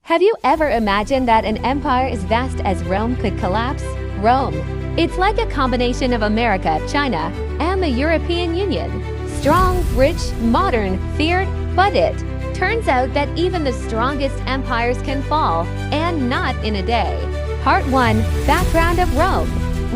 Have you ever imagined that an empire as vast as Rome could collapse? Rome. It's like a combination of America, China, and the European Union. Strong, rich, modern, feared, but it turns out that even the strongest empires can fall, and not in a day. Part 1. Background of Rome.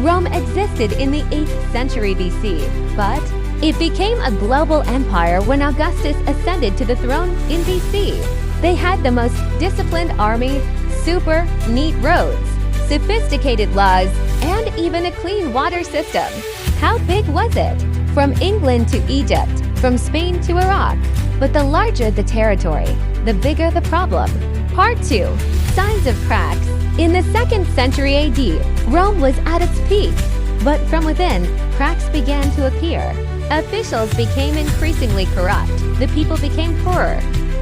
Rome existed in the 8th century BC, but it became a global empire when Augustus ascended to the throne in BC. They had the most disciplined army, super neat roads, sophisticated laws, and even a clean water system. How big was it? From England to Egypt, from Spain to Iraq. But the larger the territory, the bigger the problem. Part 2. Signs of cracks. In the 2nd century AD, Rome was at its peak. But from within, cracks began to appear. Officials became increasingly corrupt. The people became poorer.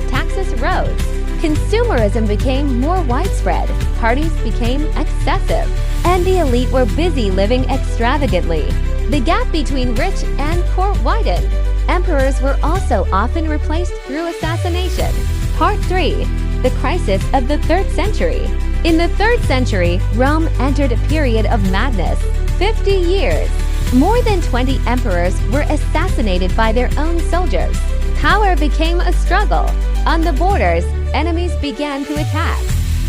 Taxes rose. Consumerism became more widespread. Parties became excessive. And the elite were busy living extravagantly. The gap between rich and poor widened. Emperors were also often replaced through assassination. Part 3. The crisis of the 3rd century. In the 3rd century, Rome entered a period of madness. 50 years. More than 20 emperors were assassinated by their own soldiers. Power became a struggle. On the borders, enemies began to attack.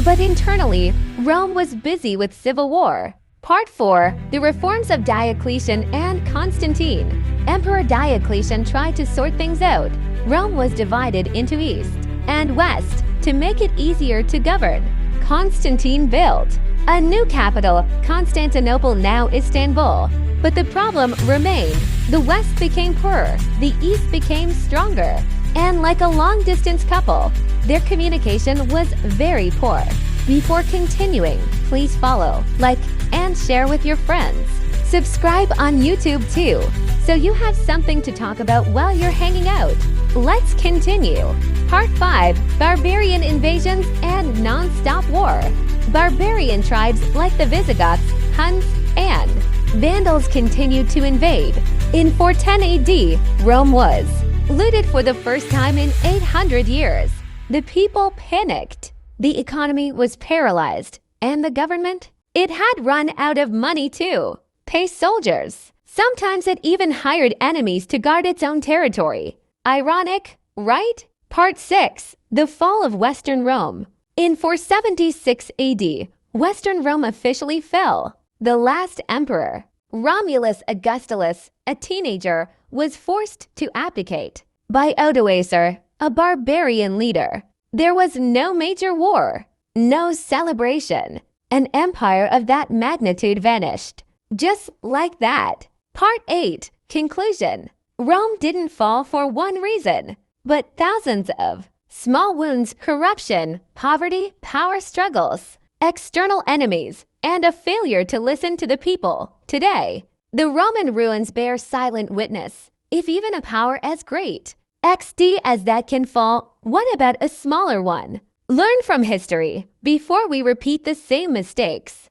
But internally, Rome was busy with civil war. Part 4. The reforms of Diocletian and Constantine. Emperor Diocletian tried to sort things out. Rome was divided into East and West to make it easier to govern. Constantine built a new capital, Constantinople, now Istanbul. But the problem remained. The West became poorer, the East became stronger. And like a long-distance couple, their communication was very poor. Before continuing, please follow, like, and share with your friends. Subscribe on YouTube too, so you have something to talk about while you're hanging out. Let's continue. Part 5. Barbarian invasions and non-stop war. Barbarian tribes like the Visigoths, Huns, and Vandals continued to invade. In 410 AD, Rome was looted for the first time in 800 years. The people panicked. The economy was paralyzed. And the government? It had run out of money too. Pay soldiers. Sometimes it even hired enemies to guard its own territory. Ironic, right? Part 6. The fall of Western Rome. In 476 AD, Western Rome officially fell. The last emperor, Romulus Augustulus, a teenager, was forced to abdicate by Odoacer, a barbarian leader. There was no major war, no celebration. An empire of that magnitude vanished. Just like that. Part 8. Conclusion. Rome didn't fall for one reason, but thousands of small wounds, corruption, poverty, power struggles, external enemies, and a failure to listen to the people. Today, the Roman ruins bear silent witness. If even a power as great, XD as that can fall, what about a smaller one? Learn from history before we repeat the same mistakes.